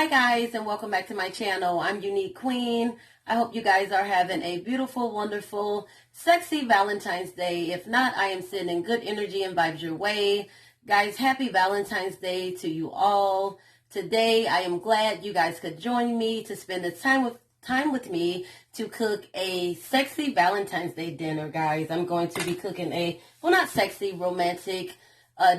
Hi guys, and welcome back to my channel. I'm Unique Queen. I hope you guys are having a beautiful, wonderful, sexy Valentine's Day. If not, I am sending good energy and vibes your way. Guys, happy Valentine's Day to you all. Today, I am glad you guys could join me to spend the time with me to cook a sexy Valentine's Day dinner, guys. I'm going to be cooking not sexy, romantic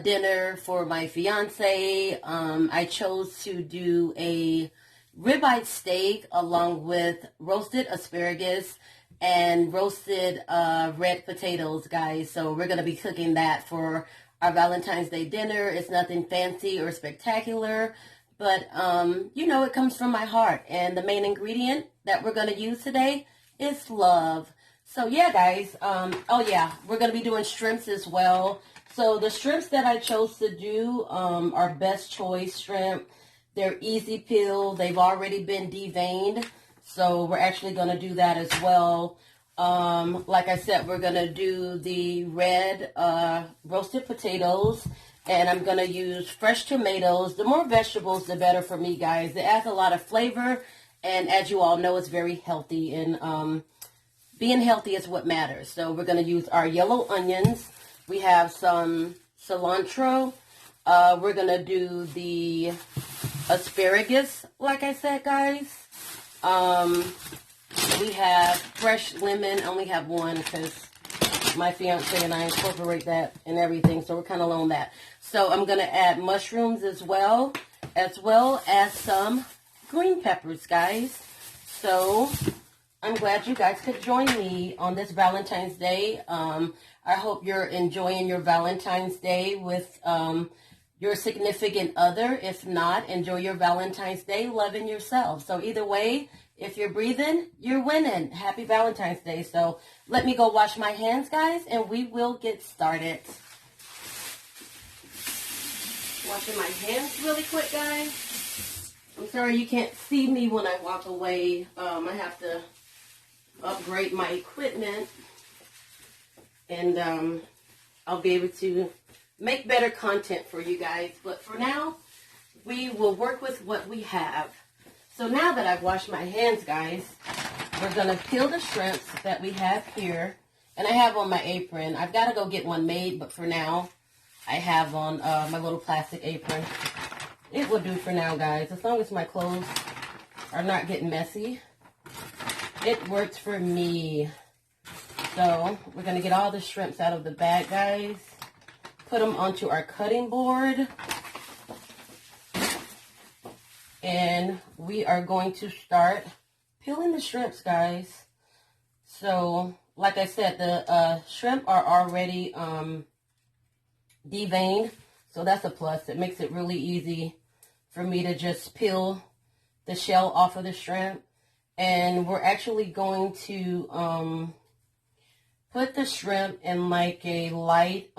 dinner for my fiance. I chose to do a ribeye steak along with roasted asparagus and roasted red potatoes, guys. So we're going to be cooking that for our Valentine's Day dinner. It's nothing fancy or spectacular, but it comes from my heart. And the main ingredient that we're going to use today is love. So yeah, guys. We're going to be doing shrimps as well. So the shrimps that I chose to do are Best Choice shrimp. They're easy peel. They've already been deveined. So we're actually going to do that as well. Like I said, we're going to do the red roasted potatoes. And I'm going to use fresh tomatoes. The more vegetables, the better for me, guys. It adds a lot of flavor. And as you all know, it's very healthy. And being healthy is what matters. So we're going to use our yellow onions. We have some cilantro. We're going to do the asparagus, like I said, guys. We have fresh lemon. I only have one because my fiance and I incorporate that and everything. So we're kind of low on that. So I'm going to add mushrooms as well as some green peppers, guys. So I'm glad you guys could join me on this Valentine's Day. I hope you're enjoying your Valentine's Day with your significant other. If not, enjoy your Valentine's Day loving yourself. So either way, if you're breathing, you're winning. Happy Valentine's Day. So let me go wash my hands, guys, and we will get started. Washing my hands really quick, guys. I'm sorry you can't see me when I walk away. I have to upgrade my equipment, and I'll be able to make better content for you guys. But for now, we will work with what we have. So now that I've washed my hands, guys, we're going to peel the shrimps that we have here. And I have on my apron. I've got to go get one made, but for now, I have on my little plastic apron. It will do for now, guys, as long as my clothes are not getting messy. It works for me. So we're going to get all the shrimps out of the bag, guys. Put them onto our cutting board. And we are going to start peeling the shrimps, guys. So, like I said, the shrimp are already deveined. So that's a plus. It makes it really easy for me to just peel the shell off of the shrimp. And we're actually going to put the shrimp in like a light,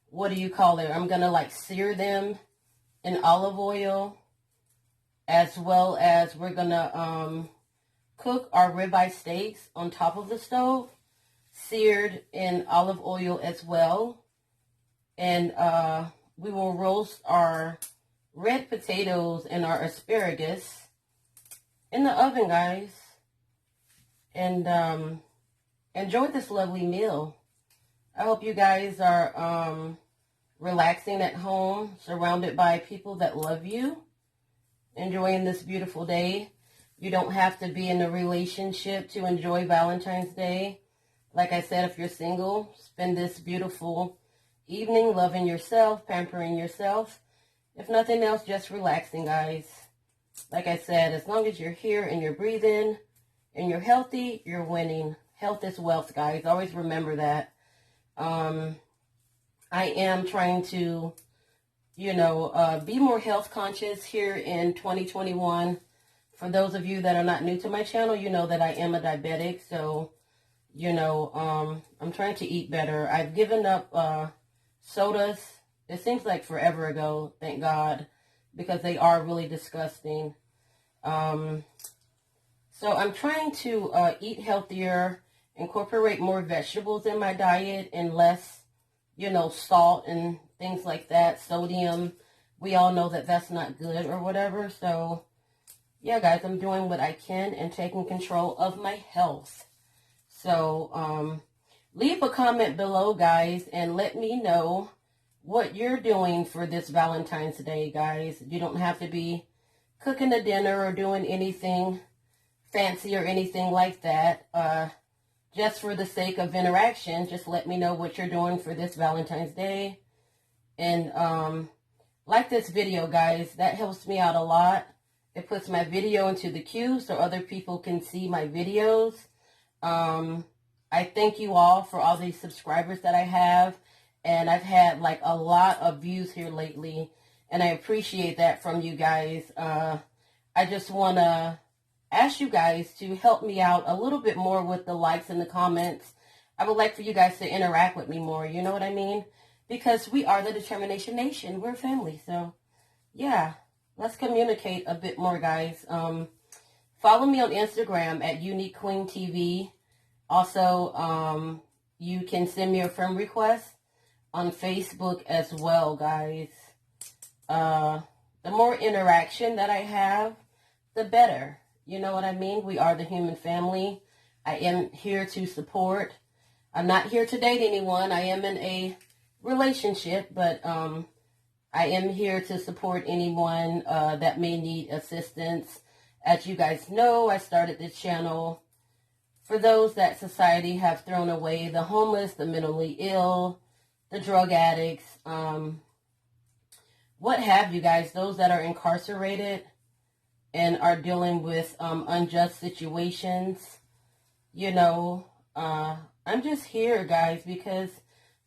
what do you call it? I'm going to like sear them in olive oil, as well as we're going to cook our ribeye steaks on top of the stove, seared in olive oil as well. And we will roast our red potatoes and our asparagus in the oven, guys, and enjoy this lovely meal. I hope you guys are relaxing at home, surrounded by people that love you, enjoying this beautiful day. You don't have to be in a relationship to enjoy Valentine's Day. Like I said, if you're single, spend this beautiful evening loving yourself, pampering yourself. If nothing else, just relaxing, guys. Like I said, as long as you're here and you're breathing and you're healthy, you're winning. Health is wealth, guys. Always remember that. I am trying to, be more health conscious here in 2021. For those of you that are not new to my channel, you know that I am a diabetic. So, I'm trying to eat better. I've given up sodas. It seems like forever ago, thank God, because they are really disgusting. So I'm trying to eat healthier, incorporate more vegetables in my diet and less, salt and things like that, sodium, we all know that that's not good or whatever. So yeah, guys, I'm doing what I can and taking control of my health. So leave a comment below, guys, and let me know what you're doing for this Valentine's Day, guys. You don't have to be cooking a dinner or doing anything fancy or anything like that. Just for the sake of interaction, just let me know what you're doing for this Valentine's Day. And like this video, guys. That helps me out a lot. It puts my video into the queue so other people can see my videos. I thank you all for all these subscribers that I have. And I've had like a lot of views here lately. And I appreciate that from you guys. I just want to ask you guys to help me out a little bit more with the likes and the comments. I would like for you guys to interact with me more. You know what I mean? Because we are the Determination Nation. We're family. So, yeah. Let's communicate a bit more, guys. Follow me on Instagram at Unique Queen TV. Also, you can send me a friend request on Facebook as well, guys. The more interaction that I have, the better. You know what I mean? We are the human family. I am here to support. I'm not here to date anyone. I am in a relationship, but I am here to support anyone that may need assistance. As you guys know, I started this channel for those that society have thrown away, the homeless, the mentally ill, the drug addicts, what have you guys, those that are incarcerated and are dealing with unjust situations. You know, I'm just here, guys, because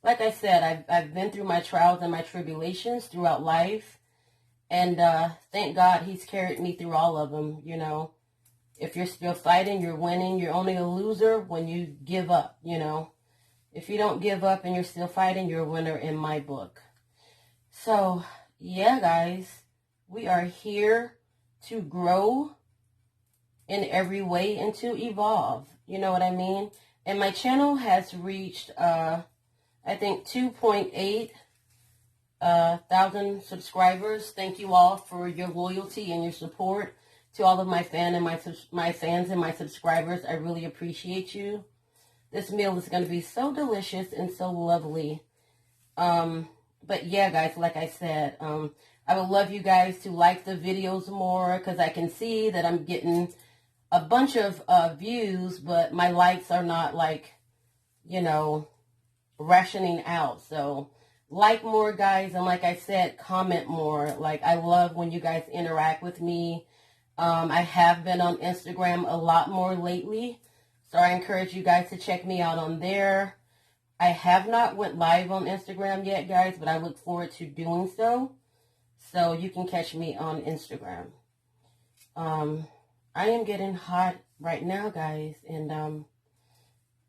like I said, I've been through my trials and my tribulations throughout life. And thank God he's carried me through all of them, you know. If you're still fighting, you're winning. You're only a loser when you give up, you know. If you don't give up and you're still fighting, you're a winner in my book. So, yeah, guys, we are here to grow in every way and to evolve. You know what I mean? And my channel has reached, I think, 2.8 thousand subscribers. Thank you all for your loyalty and your support. To all of my fans and my subscribers, I really appreciate you. This meal is going to be so delicious and so lovely. But yeah, guys, like I said, I would love you guys to like the videos more because I can see that I'm getting a bunch of views, but my likes are not like, you know, rationing out. So like more, guys, and like I said, comment more. Like, I love when you guys interact with me. I have been on Instagram a lot more lately, so I encourage you guys to check me out on there. I have not went live on Instagram yet, guys, but I look forward to doing so. So you can catch me on Instagram. I am getting hot right now, guys, and I'm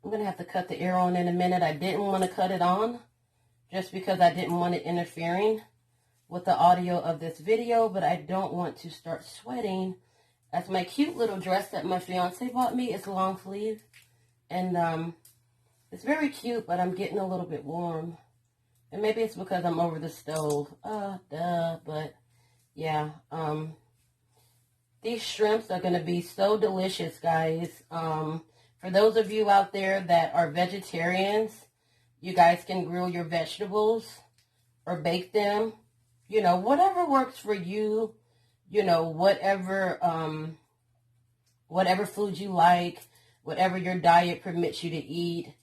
going to have to cut the air on in a minute. I didn't want to cut it on just because I didn't want it interfering with the audio of this video, but I don't want to start sweating, as my cute little dress that my fiance bought me is long sleeve, and it's very cute, but I'm getting a little bit warm, and maybe it's because I'm over the stove, but yeah, these shrimps are going to be so delicious, guys. For those of you out there that are vegetarians, you guys can grill your vegetables or bake them. You know, whatever works for you, you know, whatever food you like, whatever your diet permits you to eat,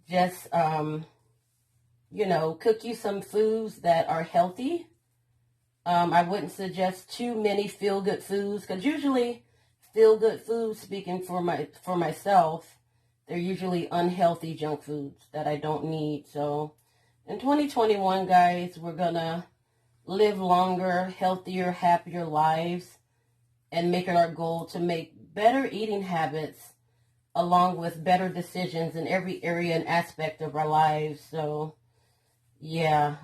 just, you know, cook you some foods that are healthy. I wouldn't suggest too many feel-good foods, because usually feel-good foods, speaking for myself, they're usually unhealthy junk foods that I don't need. So in 2021, guys, we're going to live longer, healthier, happier lives, and make it our goal to make better eating habits along with better decisions in every area and aspect of our lives. So, yeah,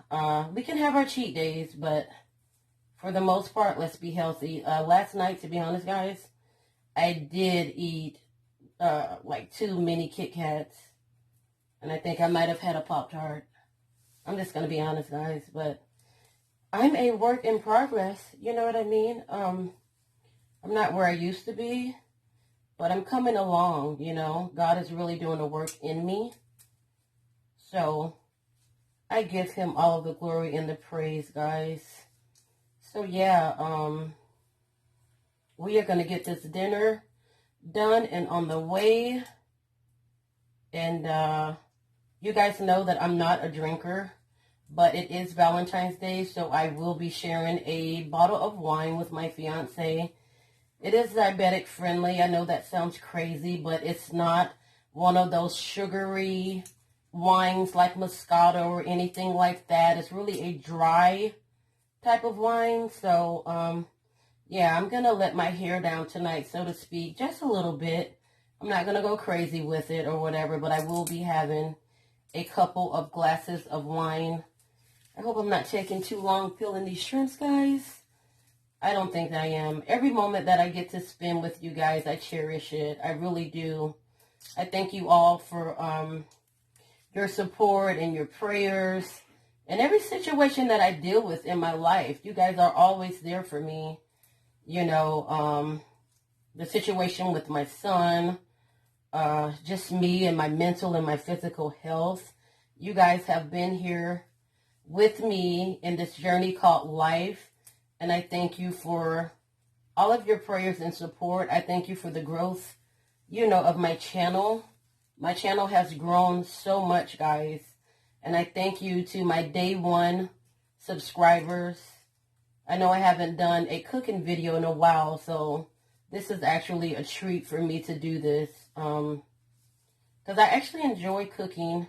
we can have our cheat days, but for the most part, let's be healthy. Last night, to be honest, guys, I did eat like 2 mini Kit Kats, and I think I might have had a Pop-Tart. I'm just going to be honest, guys, but I'm a work in progress. You know what I mean? I'm not where I used to be, but I'm coming along, you know. God is really doing the work in me. So I give him all of the glory and the praise, guys. So yeah, we are going to get this dinner done and on the way. And you guys know that I'm not a drinker, but it is Valentine's Day, so I will be sharing a bottle of wine with my fiance. It is diabetic friendly. I know that sounds crazy, but it's not one of those sugary wines like Moscato or anything like that. It's really a dry type of wine. So, yeah, I'm going to let my hair down tonight, so to speak, just a little bit. I'm not going to go crazy with it or whatever, but I will be having a couple of glasses of wine. I hope I'm not taking too long peeling these shrimps, guys. I don't think I am. Every moment that I get to spend with you guys, I cherish it. I really do. I thank you all for your support and your prayers and every situation that I deal with in my life. You guys are always there for me. You know, the situation with my son, just me and my mental and my physical health. You guys have been here with me in this journey called life. And I thank you for all of your prayers and support. I thank you for the growth, you know, of my channel. My channel has grown so much, guys. And I thank you to my day one subscribers. I know I haven't done a cooking video in a while, so this is actually a treat for me to do this. Because I actually enjoy cooking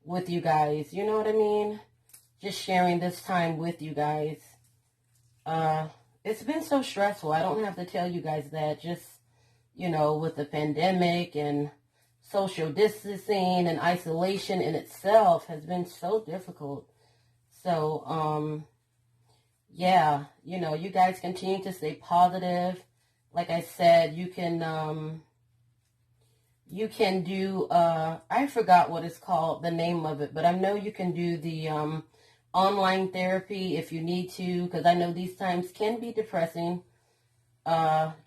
with you guys. You know what I mean? Just sharing this time with you guys. It's been so stressful. I don't have to tell you guys that. Just, you know, with the pandemic and social distancing and isolation in itself has been so difficult. So, yeah, you know, you guys continue to stay positive. Like I said, you can do, I forgot what it's called, the name of it, but I know you can do the, online therapy if you need to, because I know these times can be depressing.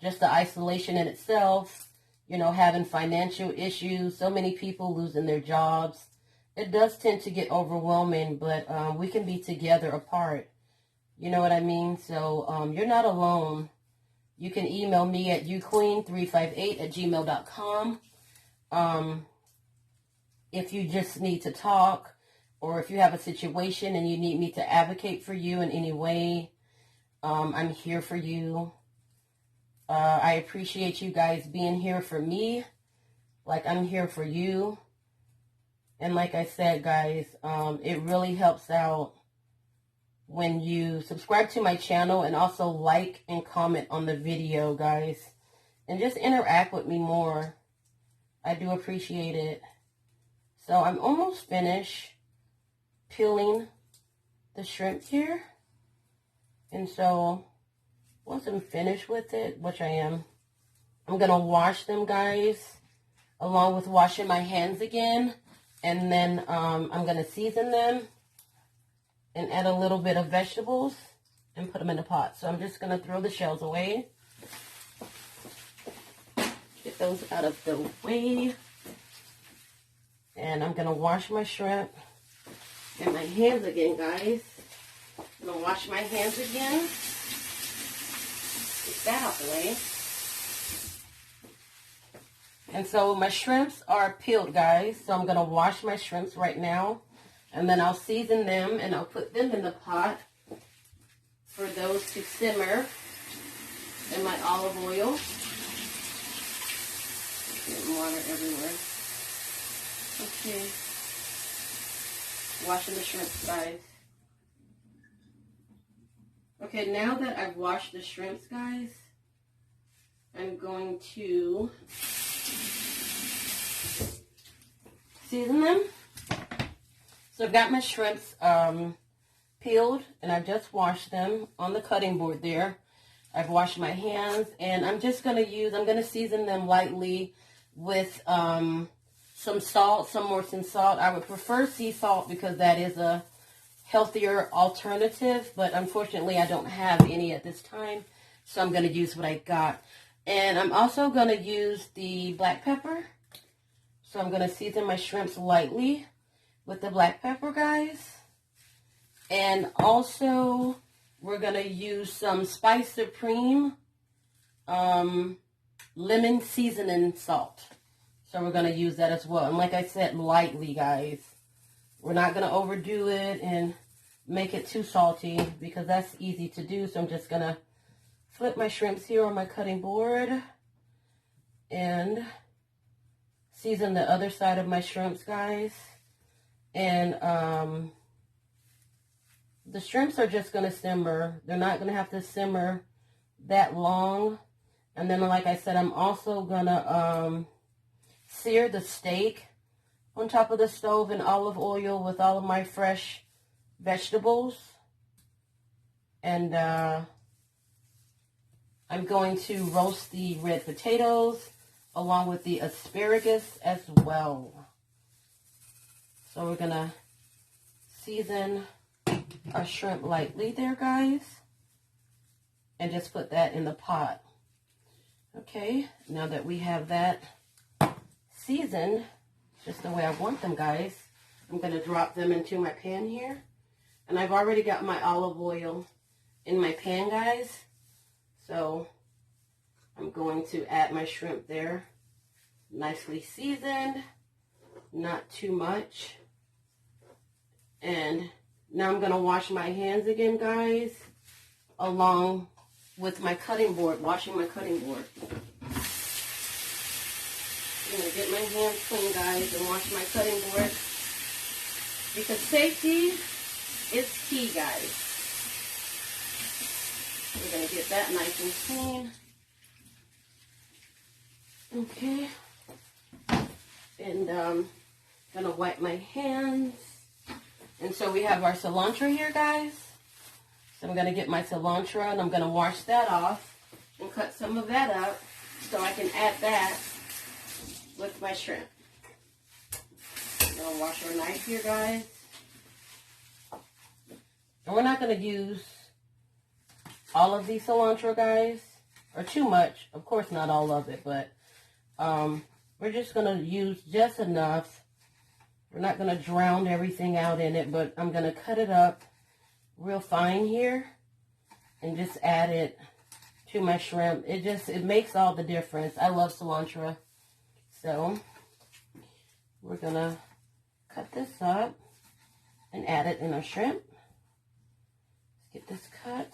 Just the isolation in itself, you know, having financial issues, so many people losing their jobs. It does tend to get overwhelming, but we can be together apart. You know what I mean? So you're not alone. You can email me at uqueen358@gmail.com if you just need to talk, or if you have a situation and you need me to advocate for you in any way. I'm here for you. I appreciate you guys being here for me, like I'm here for you. And like I said, guys, it really helps out when you subscribe to my channel and also like and comment on the video, guys. And just interact with me more. I do appreciate it. So I'm almost finished peeling the shrimp here. And so once I'm finished with it, which I am, I'm going to wash them, guys, along with washing my hands again. And then I'm going to season them and add a little bit of vegetables and put them in the pot. So I'm just going to throw the shells away. Get those out of the way. And I'm going to wash my shrimp and my hands again, guys. I'm going to wash my hands again. Get that out the way. And so my shrimps are peeled, guys. So I'm going to wash my shrimps right now. And then I'll season them and I'll put them in the pot for those to simmer in my olive oil. Getting water everywhere. Okay. Washing the shrimps, guys. Okay, now that I've washed the shrimps, guys, I'm going to season them. So I've got my shrimps peeled, and I've just washed them on the cutting board there. I've washed my hands, and I'm just going to season them lightly with some salt, some more than salt. I would prefer sea salt because that is a healthier alternative, but unfortunately I don't have any at this time, so I'm going to use what I got. And I'm also going to use the black pepper. So I'm going to season my shrimps lightly with the black pepper, guys. And also, we're going to use some Spice Supreme lemon seasoning salt. So we're going to use that as well. And like I said, lightly, guys. We're not going to overdo it and make it too salty because that's easy to do. So I'm just going to flip my shrimps here on my cutting board and season the other side of my shrimps, guys. And the shrimps are just going to simmer. They're not going to have to simmer that long. And then, like I said, I'm also going to sear the steak on top of the stove in olive oil with all of my fresh vegetables. And I'm going to roast the red potatoes along with the asparagus as well. So we're going to season our shrimp lightly there, guys. And just put that in the pot. Okay, now that we have that seasoned just the way I want them, guys, I'm going to drop them into my pan here. And I've already got my olive oil in my pan, guys. So I'm going to add my shrimp there. Nicely seasoned, not too much. And now I'm going to wash my hands again, guys, along with my cutting board, washing my cutting board. I'm going to get my hands clean, guys, and wash my cutting board because safety is key, guys. We're going to get that nice and clean. Okay. And going to wipe my hands. And so we have our cilantro here, guys. So I'm going to get my cilantro and I'm going to wash that off and cut some of that up so I can add that with my shrimp. I'm going to wash our knife here, guys. And we're not going to use all of the cilantro, guys, or too much. Of course, not all of it, but we're just going to use just enough. We're not going to drown everything out in it, but I'm going to cut it up real fine here and just add it to my shrimp. It makes all the difference. I love cilantro. So we're going to cut this up and add it in our shrimp. Let's get this cut.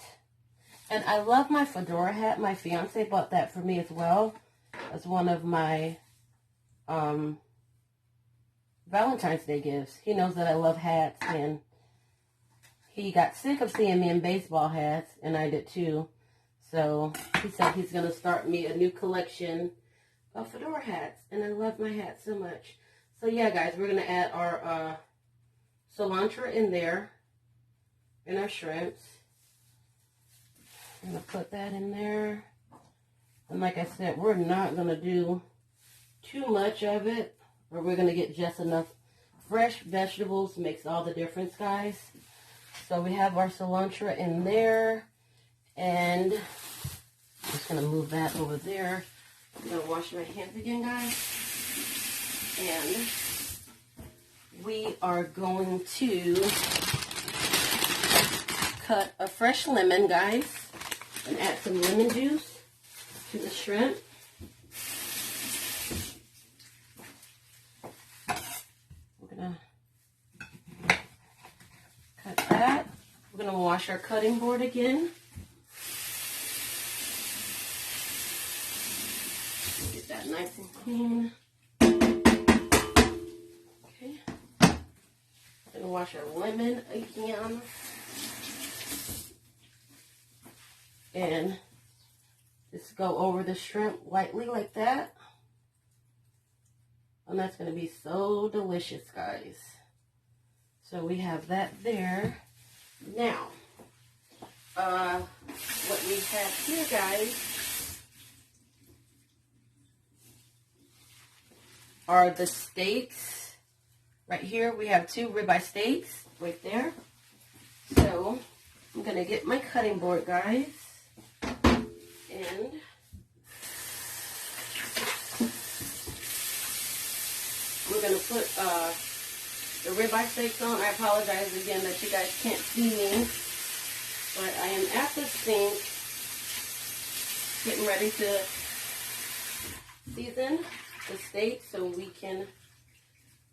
And I love my fedora hat. My fiance bought that for me as well as one of my Valentine's Day gifts. He knows that I love hats, and he got sick of seeing me in baseball hats, and I did too. So he said he's going to start me a new collection of fedora hats, and I love my hats so much. So yeah, guys, we're going to add our cilantro in there, and our shrimps. I'm going to put that in there. And like I said, we're not going to do too much of it, but we're going to get just enough fresh vegetables. Makes all the difference, guys. So we have our cilantro in there, and I'm just going to move that over there. I'm going to wash my hands again, guys. And we are going to cut a fresh lemon, guys, and add some lemon juice to the shrimp. We're going to cut that. We're going to wash our cutting board again. Get that nice and clean. Okay. We're going to wash our lemon again. And just go over the shrimp lightly like that. And that's going to be so delicious, guys. So we have that there. Now, what we have here, guys, are the steaks. Right here, we have 2 ribeye steaks right there. So I'm going to get my cutting board, guys, and we're going to put the ribeye steaks on. I apologize again that you guys can't see me, but I am at the sink getting ready to season the steak so we can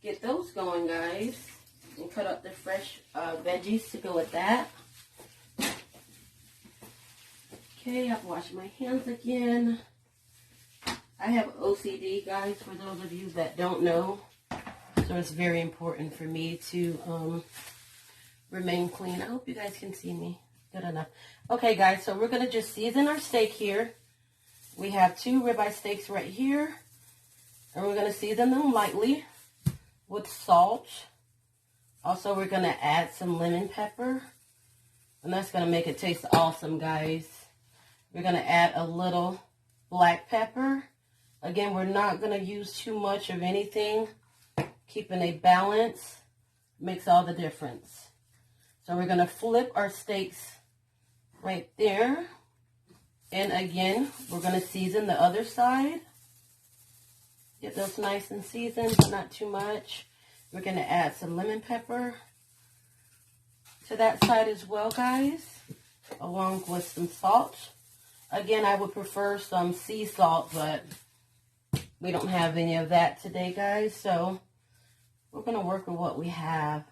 get those going, guys, and cut up the fresh veggies to go with that. Okay, I've washed my hands again. I have OCD, guys, for those of you that don't know. So it's very important for me to remain clean. I hope you guys can see me good enough. Okay, guys, so we're going to just season our steak here. We have 2 ribeye steaks right here. And we're going to season them lightly with salt. Also, we're going to add some lemon pepper. And that's going to make it taste awesome, guys. We're going to add a little black pepper. Again, we're not going to use too much of anything. Keeping a balance makes all the difference. So we're going to flip our steaks right there. And again, we're going to season the other side. Get those nice and seasoned, but not too much. We're going to add some lemon pepper to that side as well, guys, along with some salt. Again, I would prefer some sea salt, but we don't have any of that today, guys, so we're going to work with what we have.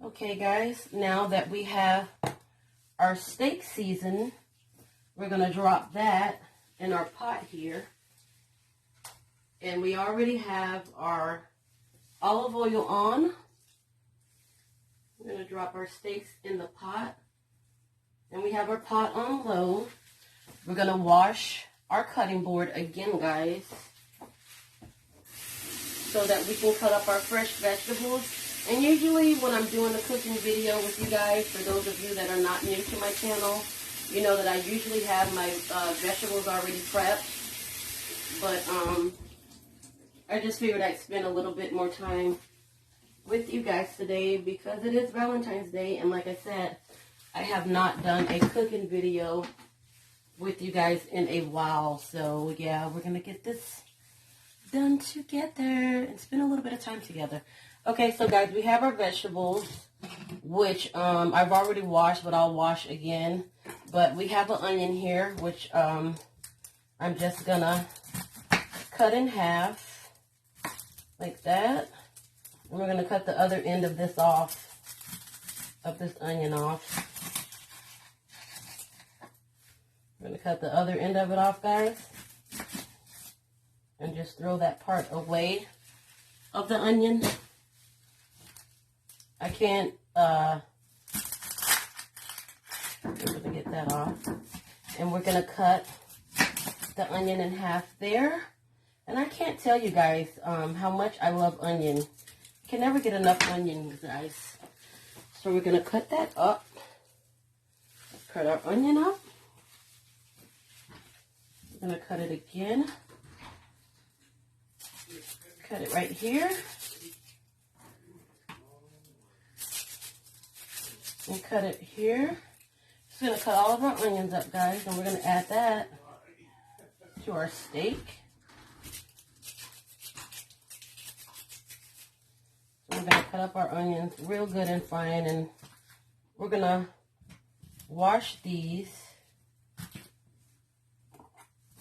Okay, guys, now that we have our steak seasoned, we're going to drop that in our pot here. And we already have our olive oil on. We're going to drop our steaks in the pot. And we have our pot on low. We're going to wash our cutting board again, guys, so that we can cut up our fresh vegetables. And usually when I'm doing a cooking video with you guys, for those of you that are not new to my channel, you know that I usually have my vegetables already prepped. But I just figured I'd spend a little bit more time with you guys today because it is Valentine's Day. And like I said, I have not done a cooking video with you guys in a while. So yeah, we're going to get this done together and spend a little bit of time together. Okay, so guys, we have our vegetables, which I've already washed, but I'll wash again. But we have an onion here, which I'm just going to cut in half like that. And we're going to cut the other end of this off, of this onion off. We're going to cut the other end of it off, guys. And just throw that part away of the onion. I can't, able to get that off. And we're going to cut the onion in half there. And I can't tell you guys how much I love onion. Can never get enough onion, guys. So we're going to cut that up. Cut our onion up. We're going to cut it again. Cut it right here. And cut it here. Just going to cut all of our onions up, guys. And we're going to add that to our steak. So we're going to cut up our onions real good and fine. And we're going to wash these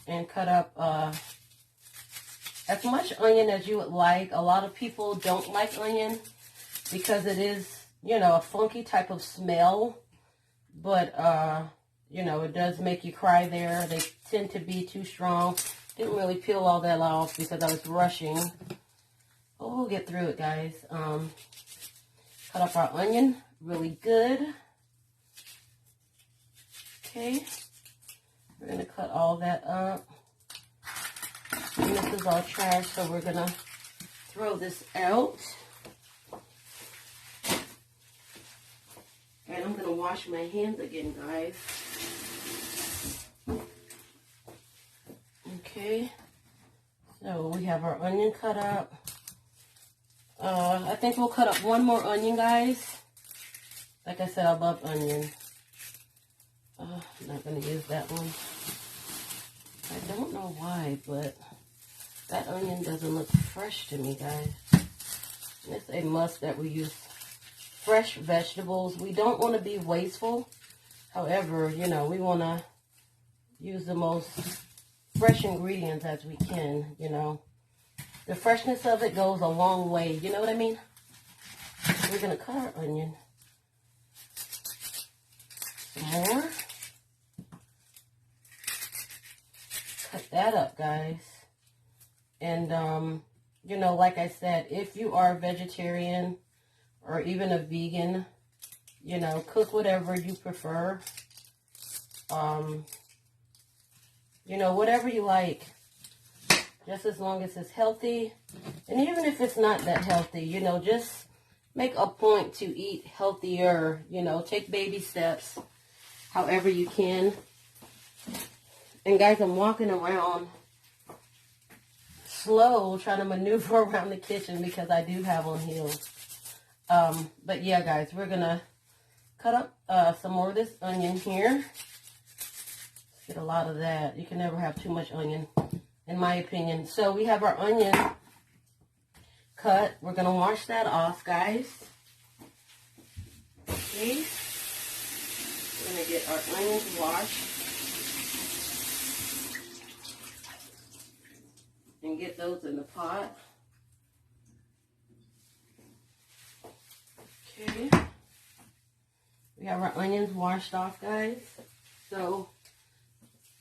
and cut up as much onion as you would like. A lot of people don't like onion because it is, you know, a funky type of smell. But, you know, it does make you cry there. They tend to be too strong. Didn't really peel all that off because I was rushing. But we'll get through it, guys. Cut up our onion really good. Okay. We're going to cut all that up. And this is all trash, so we're going to throw this out. And I'm going to wash my hands again, guys. Okay. So we have our onion cut up. I think we'll cut up one more onion, guys. Like I said, I love onion. I'm not going to use that one. I don't know why, but that onion doesn't look fresh to me, guys. And it's a must that we use fresh vegetables. We don't want to be wasteful. However, you know, we want to use the most fresh ingredients as we can, you know. The freshness of it goes a long way, you know what I mean? We're going to cut our onion. Some more. Cut that up, guys. And, you know, like I said, if you are a vegetarian or even a vegan, you know, cook whatever you prefer. You know, whatever you like, just as long as it's healthy. And even if it's not that healthy, you know, just make a point to eat healthier, you know, take baby steps, however you can. And guys, I'm walking around slow, trying to maneuver around the kitchen because I do have on heels. But yeah, guys, we're going to cut up some more of this onion here. Get a lot of that. You can never have too much onion, in my opinion. So we have our onion cut. We're going to wash that off, guys. Okay. We're going to get our onions washed. And get those in the pot. Okay. We have our onions washed off, guys. So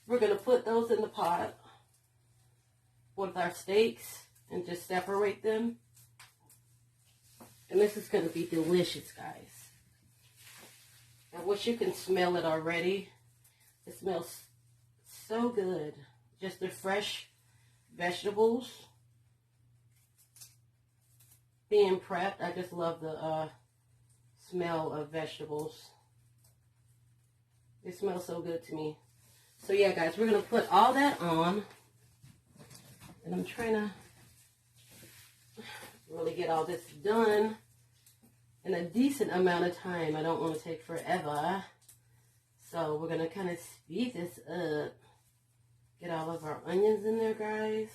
we're going to put those in the pot with our steaks and just separate them. And this is going to be delicious, guys. I wish you can smell it already. It smells so good. Just the fresh vegetables being prepped. I just love the smell of vegetables. It smells so good to me. So yeah, guys, we're going to put all that on. And I'm trying to really get all this done in a decent amount of time. I don't want to take forever. So we're going to kind of speed this up. Get all of our onions in there, guys.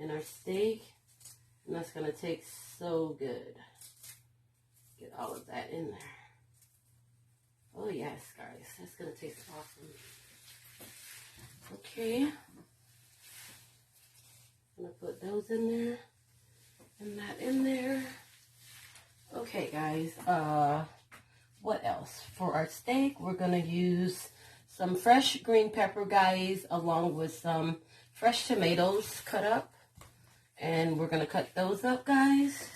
And our steak. And that's going to take so good. Get all of that in there. Oh, yes, guys. That's going to taste awesome. Okay. I'm going to put those in there. And that in there. Okay, guys. What else? For our steak, we're going to use some fresh green pepper, guys, along with some fresh tomatoes cut up. And we're going to cut those up, guys.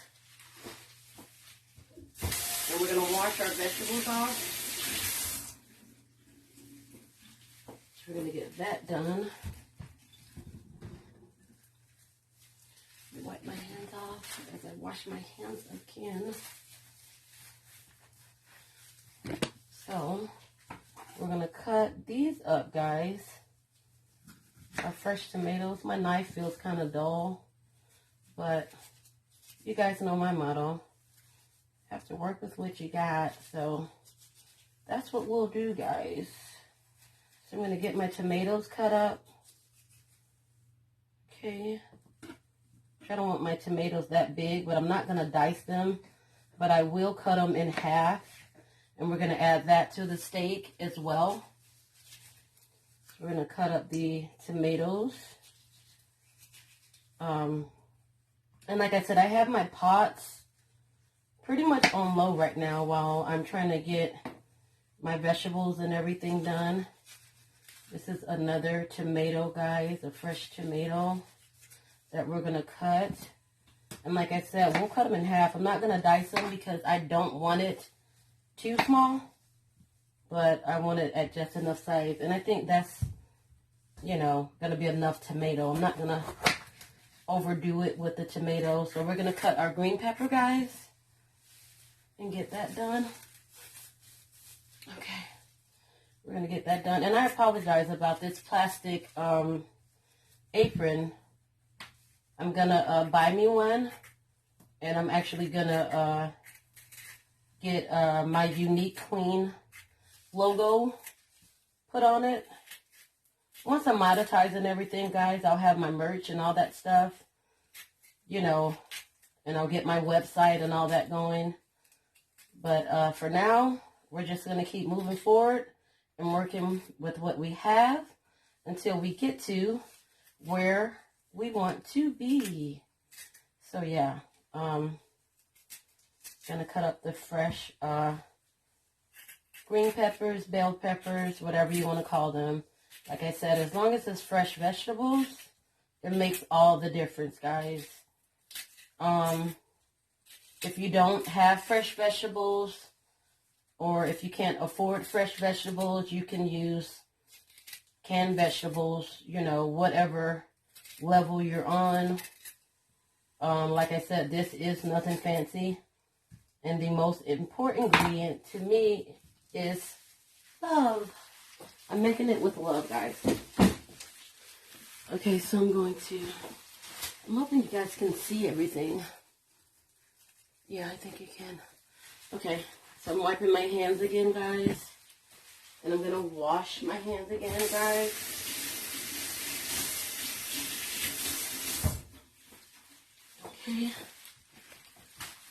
And we're going to wash our vegetables off. So we're going to get that done. Wipe my hands off as I wash my hands again. So we're going to cut these up, guys. Our fresh tomatoes. My knife feels kind of dull, but you guys know my motto. Have to work with what you got. So that's what we'll do, guys. So I'm going to get my tomatoes cut up. Okay. I don't want my tomatoes that big, but I'm not going to dice them. But I will cut them in half. And we're going to add that to the steak as well. So we're going to cut up the tomatoes. And like I said, I have my pots pretty much on low right now while I'm trying to get my vegetables and everything done. This is another tomato, guys, a fresh tomato that we're going to cut. And like I said, we'll cut them in half. I'm not going to dice them because I don't want it too small, but I want it at just enough size. And I think that's, you know, going to be enough tomato. I'm not going to overdo it with the tomato. So we're going to cut our green pepper, guys, and get that done. Okay. We're going to get that done. And I apologize about this plastic apron. I'm going to buy me one. And I'm actually going to get my Unique Queen logo put on it. Once I'm monetizing everything, guys, I'll have my merch and all that stuff, you know, and I'll get my website and all that going. But for now, we're just going to keep moving forward and working with what we have until we get to where we want to be. So yeah, gonna cut up the fresh green peppers, bell peppers, whatever you want to call them. Like I said, as long as it's fresh vegetables, it makes all the difference, guys. If you don't have fresh vegetables, or if you can't afford fresh vegetables, you can use canned vegetables, you know, whatever level you're on. Like I said, this is nothing fancy. And the most important ingredient to me is love. I'm making it with love, guys. Okay, so I'm hoping you guys can see everything. Yeah, I think you can. Okay, so I'm wiping my hands again, guys. And I'm going to wash my hands again, guys. Okay.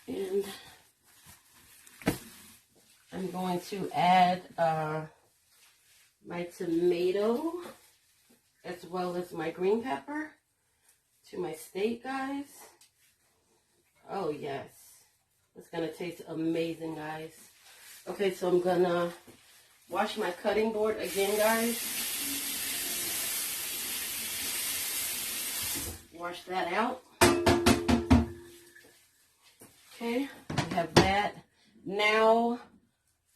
And I'm going to add my tomato as well as my green pepper to my steak, guys. Oh, yes. It's going to taste amazing, guys. Okay, so I'm going to wash my cutting board again, guys. Wash that out. Okay, we have that. Now,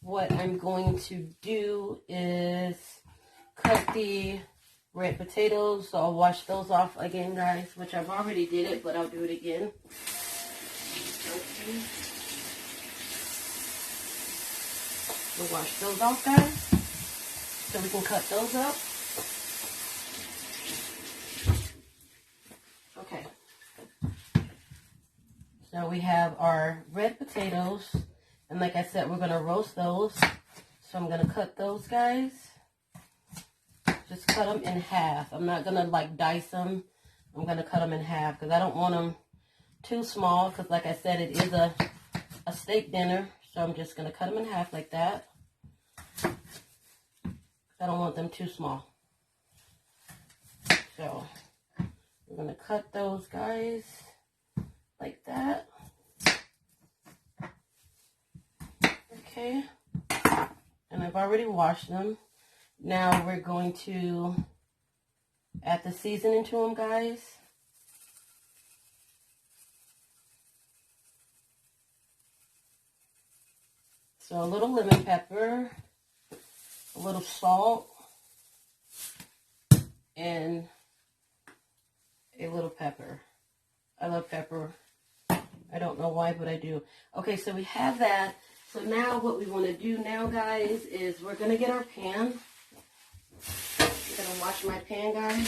what I'm going to do is cut the red potatoes. So I'll wash those off again, guys, which I've already did it, but I'll do it again. Okay. We'll wash those off, guys, so we can cut those up. Okay. So we have our red potatoes, and like I said, we're going to roast those. So I'm going to cut those, guys. Just cut them in half. I'm not going to like dice them. I'm going to cut them in half because I don't want them too small, because like I said, it is a steak dinner. So I'm just going to cut them in half like that. I don't want them too small. So we're going to cut those, guys, like that. Okay. And I've already washed them. Now we're going to add the seasoning to them, guys. So a little lemon pepper, a little salt, and a little pepper. I love pepper. I don't know why, but I do. Okay, so we have that. So now what we want to do now, guys, is we're going to get our pan. I'm going to wash my pan, guys.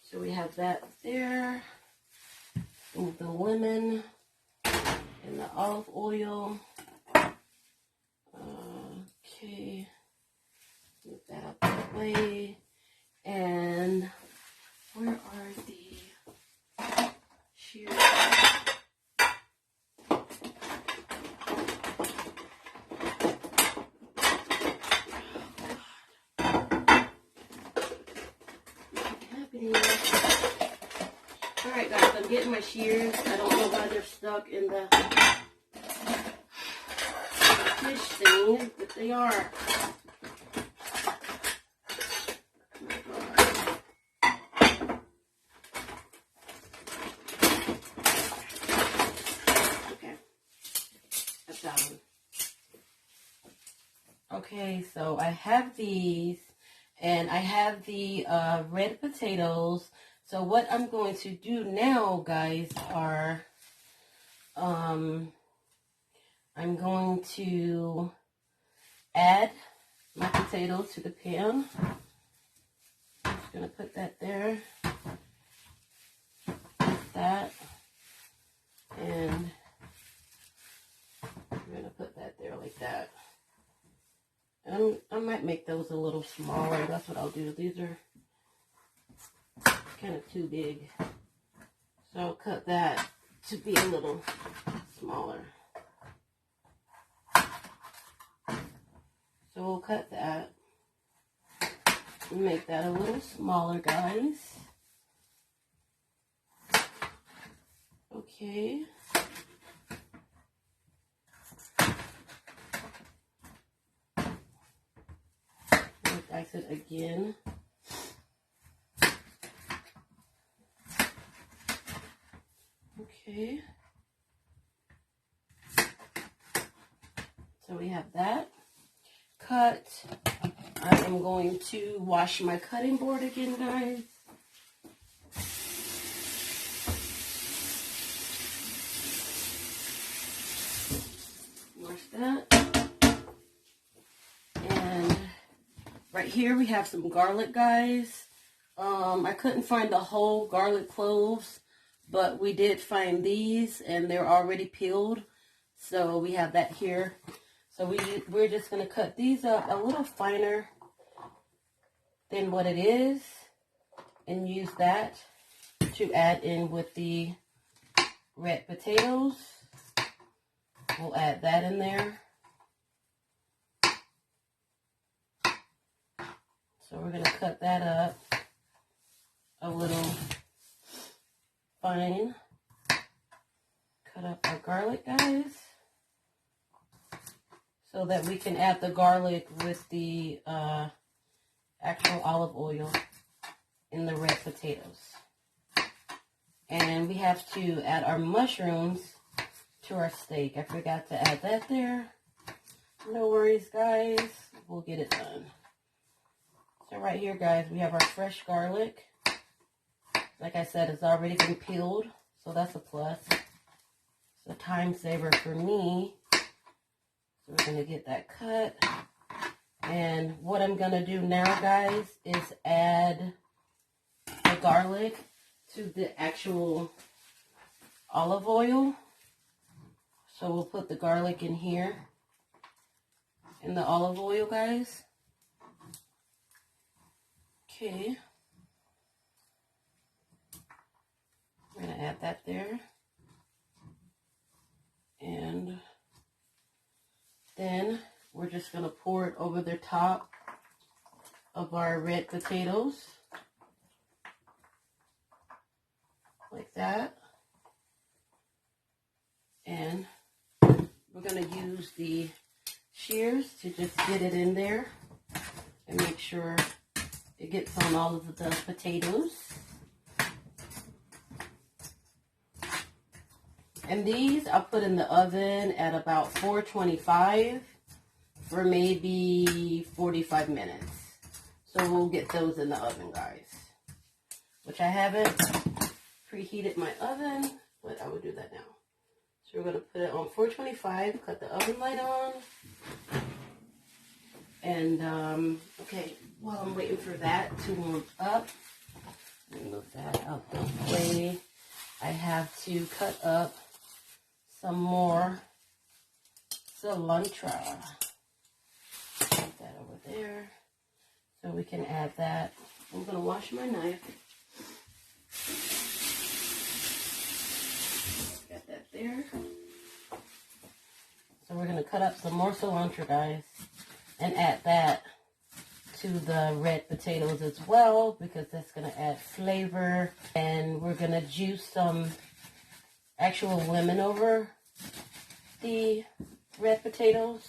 So we have that there. Move the lemon and the olive oil. Okay. Move that out that way. And where are the shears? Alright, guys, I'm getting my shears. I don't know why they're stuck in the fish thing, but they are. Okay, I've got them. Okay, so I have these, and I have the red potatoes. So what I'm going to do now, guys, are I'm going to add my potatoes to the pan. I'm just going to put that there, like that, and I'm going to put that there like that. And I might make those a little smaller. That's what I'll do. These are kind of too big. So I'll cut that to be a little smaller. So we'll cut that and make that a little smaller, guys. Okay. Dice it again. Okay. So we have that cut. I am going to wash my cutting board again, guys. Wash that. And right here we have some garlic, guys. I couldn't find the whole garlic cloves, but we did find these and they're already peeled. So we have that here. So we're just going to cut these up a little finer than what it is and use that to add in with the red potatoes. We'll add that in there. So we're going to cut that up a little fine. Cut up our garlic, guys, so that we can add the garlic with the actual olive oil in the red potatoes. And we have to add our mushrooms to our steak. I forgot to add that there. No worries, guys. We'll get it done. So right here, guys, we have our fresh garlic. Like I said, it's already been peeled, so that's a plus. It's a time saver for me. So we're going to get that cut. And what I'm going to do now, guys, is add the garlic to the actual olive oil. So we'll put the garlic in here, in the olive oil, guys. Okay. We're going to add that there. And then we're just going to pour it over the top of our red potatoes. Like that. And we're going to use the shears to just get it in there and make sure it gets on all of the potatoes. And these I'll put in the oven at about 425 for maybe 45 minutes. So we'll get those in the oven, guys. Which I haven't preheated my oven, but I will do that now. So we're going to put it on 425, cut the oven light on. And, okay, while I'm waiting for that to warm up, let me move that out the way. I have to cut up some more cilantro. Put that over there so we can add that. I'm going to wash my knife. Got that there. So we're going to cut up some more cilantro, guys, and add that to the red potatoes as well, because that's going to add flavor. And we're going to juice some actual lemon over the red potatoes,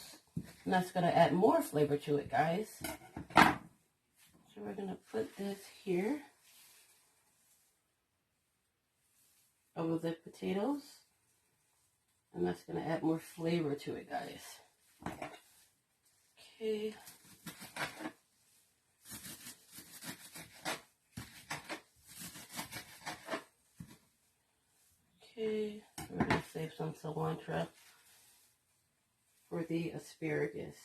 and that's going to add more flavor to it, guys. So we're going to put this here over the potatoes, and that's going to add more flavor to it, guys. Okay. Okay, we're going to save some cilantro for the asparagus.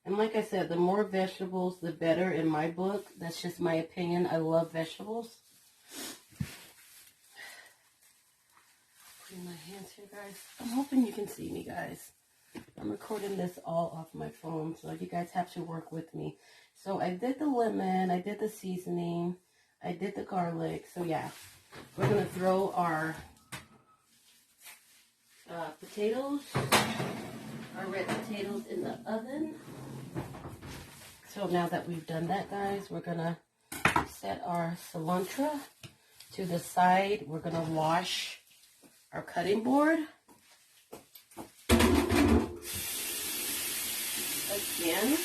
And like I said, the more vegetables, the better in my book. That's just my opinion. I love vegetables. Putting my hands here, guys. I'm hoping you can see me, guys. I'm recording this all off my phone, so you guys have to work with me. So I did the lemon, I did the seasoning, I did the garlic. So yeah, we're gonna throw our potatoes, our red potatoes in the oven. So now that we've done that, guys, we're gonna set our cilantro to the side. We're gonna wash our cutting board. Again.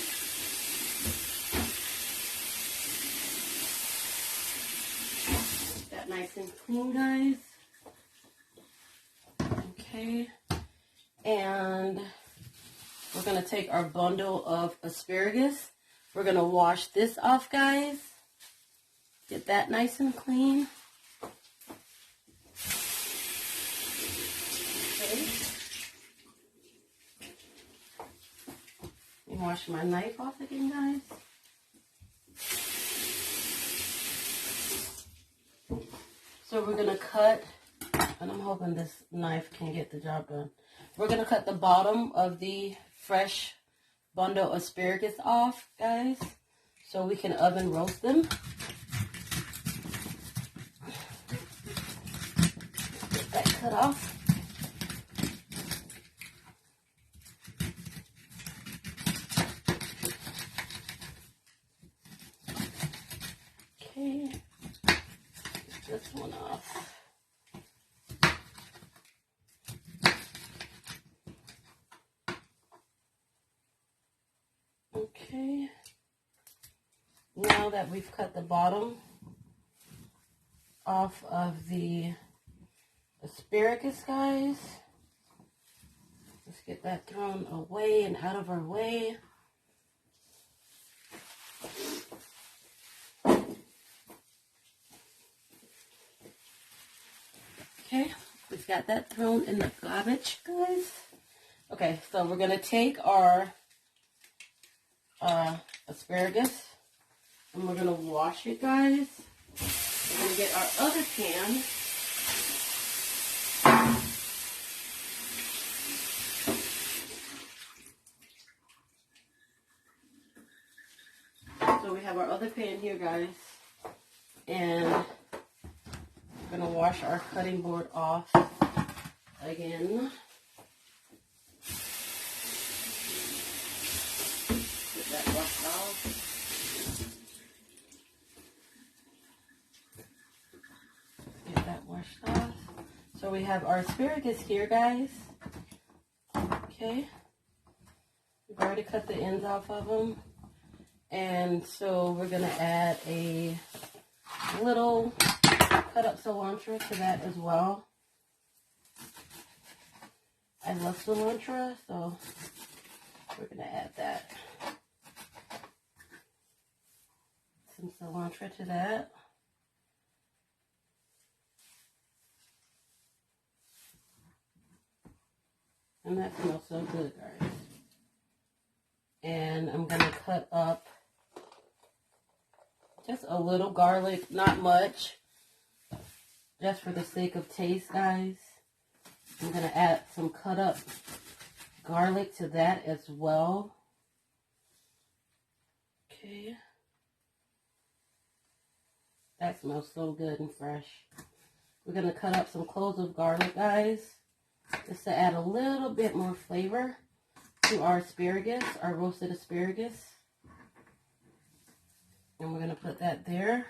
That nice and clean, guys. Okay. And we're gonna take our bundle of asparagus. We're gonna wash this off, guys. Get that nice and clean. Okay. Let me wash my knife off again, guys. So we're gonna cut, and I'm hoping this knife can get the job done. We're gonna cut the bottom of the fresh bundle asparagus off, guys, so we can oven roast them. Get that cut off. Okay, get this one off. Okay, now that we've cut the bottom off of the asparagus, guys, let's get that thrown away and out of our way. Okay, we've got that thrown in the garbage, guys. Okay, so we're gonna take our asparagus and we're gonna wash it, guys. We're gonna get our other pan. So we have our other pan here, guys, and we're gonna wash our cutting board off again. Get that washed off. Get that washed off. So we have our asparagus here, guys. Okay. We've already cut the ends off of them. And so we're going to add a little cut up cilantro to that as well. I love cilantro, so we're going to add that. Some cilantro to that. And that smells so good, guys. And I'm going to cut up just a little garlic, not much, just for the sake of taste, guys. I'm going to add some cut up garlic to that as well. Okay. That smells so good and fresh. We're going to cut up some cloves of garlic, guys, just to add a little bit more flavor to our asparagus, our roasted asparagus. And we're going to put that there.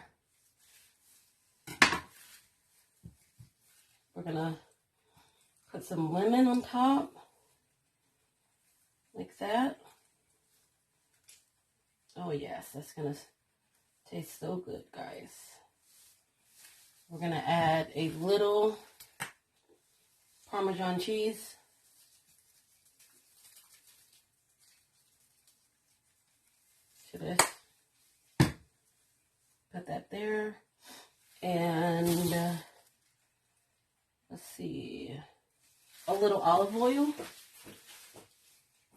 We're going to put some lemon on top, like that. Oh yes, that's going to taste so good, guys. We're going to add a little Parmesan cheese. To this. Put that there. And let's see, a little olive oil.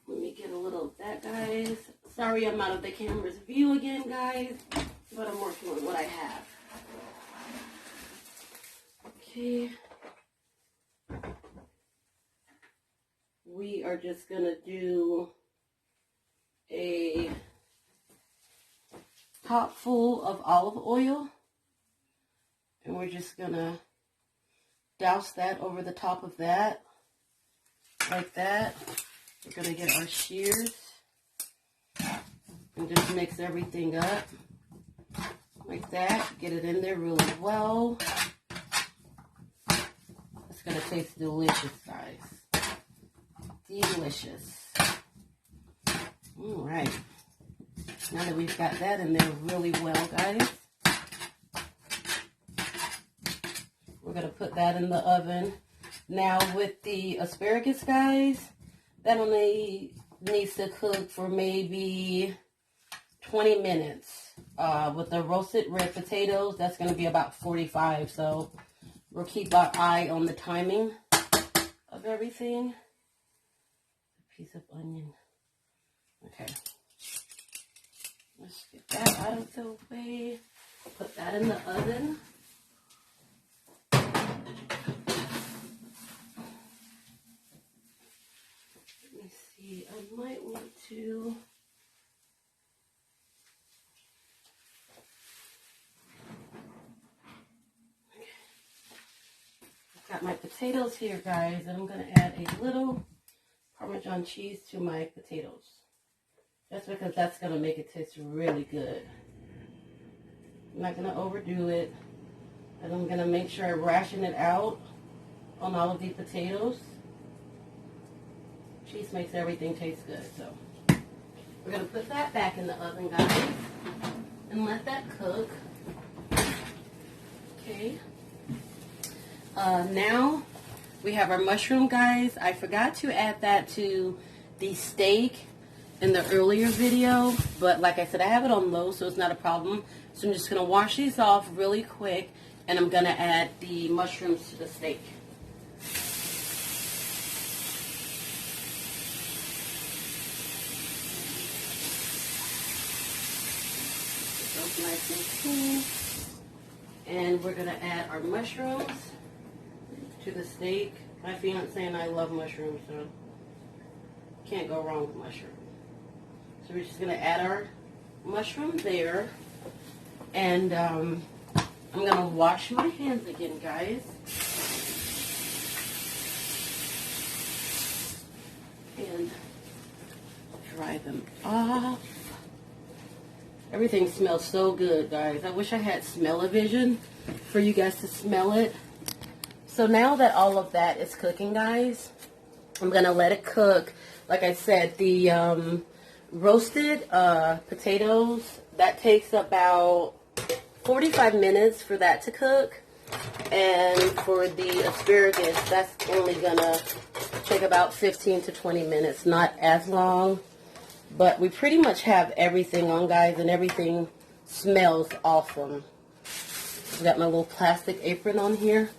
Let me get a little of that, guys. Sorry I'm out of the camera's view again, guys, but I'm working with what I have. Okay. we are just going to do a pot full of olive oil. And we're just going to douse that over the top of that. Like that. We're going to get our shears. And just mix everything up. Like that. Get it in there really well. It's going to taste delicious, guys. Delicious. Alright. Now that we've got that in there really well, guys, we're going to put that in the oven. Now with the asparagus, guys, that only needs to cook for maybe 20 minutes. With the roasted red potatoes, that's going to be about 45. So we'll keep our eye on the timing of everything. A piece of onion. Okay. Let's get that out of the way. Put that in the oven. Let me see. I might want to... I've got my potatoes here, guys, and I'm going to add a little Parmesan cheese to my potatoes. Just because that's going to make it taste really good. I'm not going to overdo it. And I'm going to make sure I ration it out on all of the potatoes. Cheese makes everything taste good. So we're going to put that back in the oven, guys. And let that cook. Okay. Now we have our mushroom, guys. I forgot to add that to the steak in the earlier video, but like I said, I have it on low, so it's not a problem. So I'm just going to wash these off really quick, and I'm going to add the mushrooms to the steak. Those nice and clean. And we're going to add our mushrooms to the steak. My fiance and I love mushrooms, so can't go wrong with mushrooms. So we're just going to add our mushroom there. And I'm going to wash my hands again, guys. And dry them off. Everything smells so good, guys. I wish I had smell-o-vision for you guys to smell it. So now that all of that is cooking, guys, I'm going to let it cook. Like I said, the roasted potatoes, that takes about 45 minutes for that to cook. And for the asparagus, that's only going to take about 15 to 20 minutes. Not as long. But we pretty much have everything on, guys, and everything smells awesome. I got my little plastic apron on here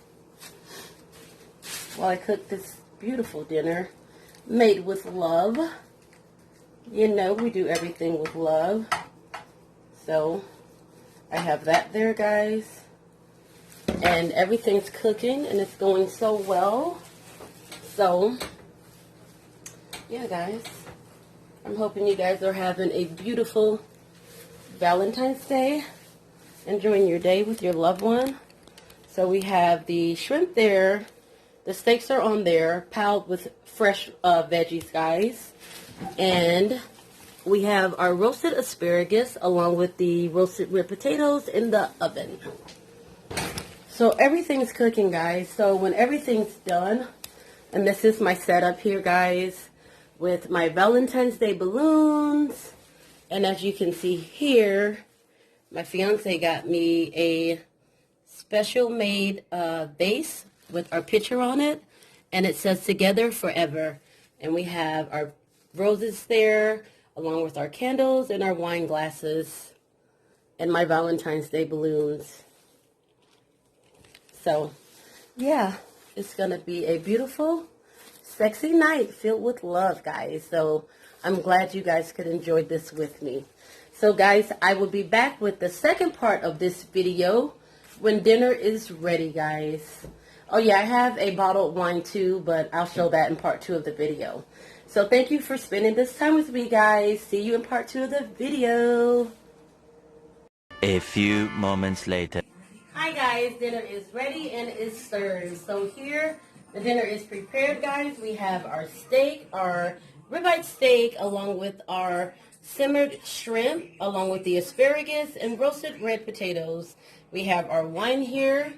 while I cook this beautiful dinner made with love. You know, we do everything with love. So I have that there, guys. And everything's cooking, and it's going so well. So, yeah, guys. I'm hoping you guys are having a beautiful Valentine's Day. Enjoying your day with your loved one. So we have the shrimp there. The steaks are on there, piled with fresh veggies, guys. And we have our roasted asparagus along with the roasted red potatoes in the oven. So everything's cooking, guys. So when everything's done, and this is my setup here, guys, with my Valentine's Day balloons. And as you can see here, my fiance got me a special made vase with our picture on it. And it says "Together Forever." And we have our roses there, along with our candles and our wine glasses. And my Valentine's Day balloons. So, yeah, it's going to be a beautiful, sexy night filled with love, guys. So I'm glad you guys could enjoy this with me. So guys, I will be back with the second part of this video when dinner is ready, guys. Oh yeah, I have a bottled wine too, but I'll show that in part 2 of the video. So thank you for spending this time with me, guys. See you in part 2 of the video. A few moments later. Hi guys, dinner is ready and is served. So here, the dinner is prepared, guys. We have our steak, our ribeye steak, along with our simmered shrimp, along with the asparagus and roasted red potatoes. We have our wine here,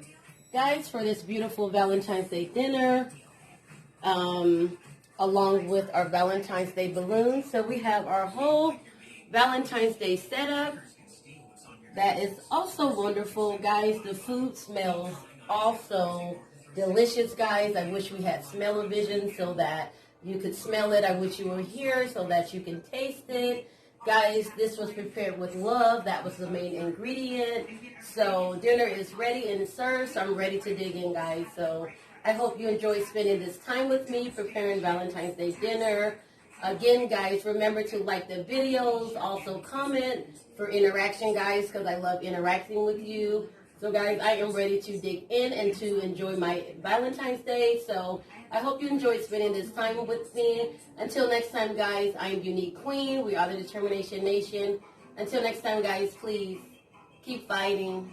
guys, for this beautiful Valentine's Day dinner, along with our Valentine's Day balloons. So we have our whole Valentine's Day setup. That is also wonderful, guys. The food smells also delicious, guys. I wish we had smell-o-vision so that you could smell it. I wish you were here so that you can taste it. Guys, this was prepared with love. That was the main ingredient. So dinner is ready and served, so I'm ready to dig in, guys. So I hope you enjoyed spending this time with me preparing Valentine's Day dinner. Again, guys, remember to like the videos, also comment for interaction, guys, because I love interacting with you. So, guys, I am ready to dig in and to enjoy my Valentine's Day. So, I hope you enjoyed spending this time with me. Until next time, guys, I am Unique Queen. We are the Determination Nation. Until next time, guys, please keep fighting.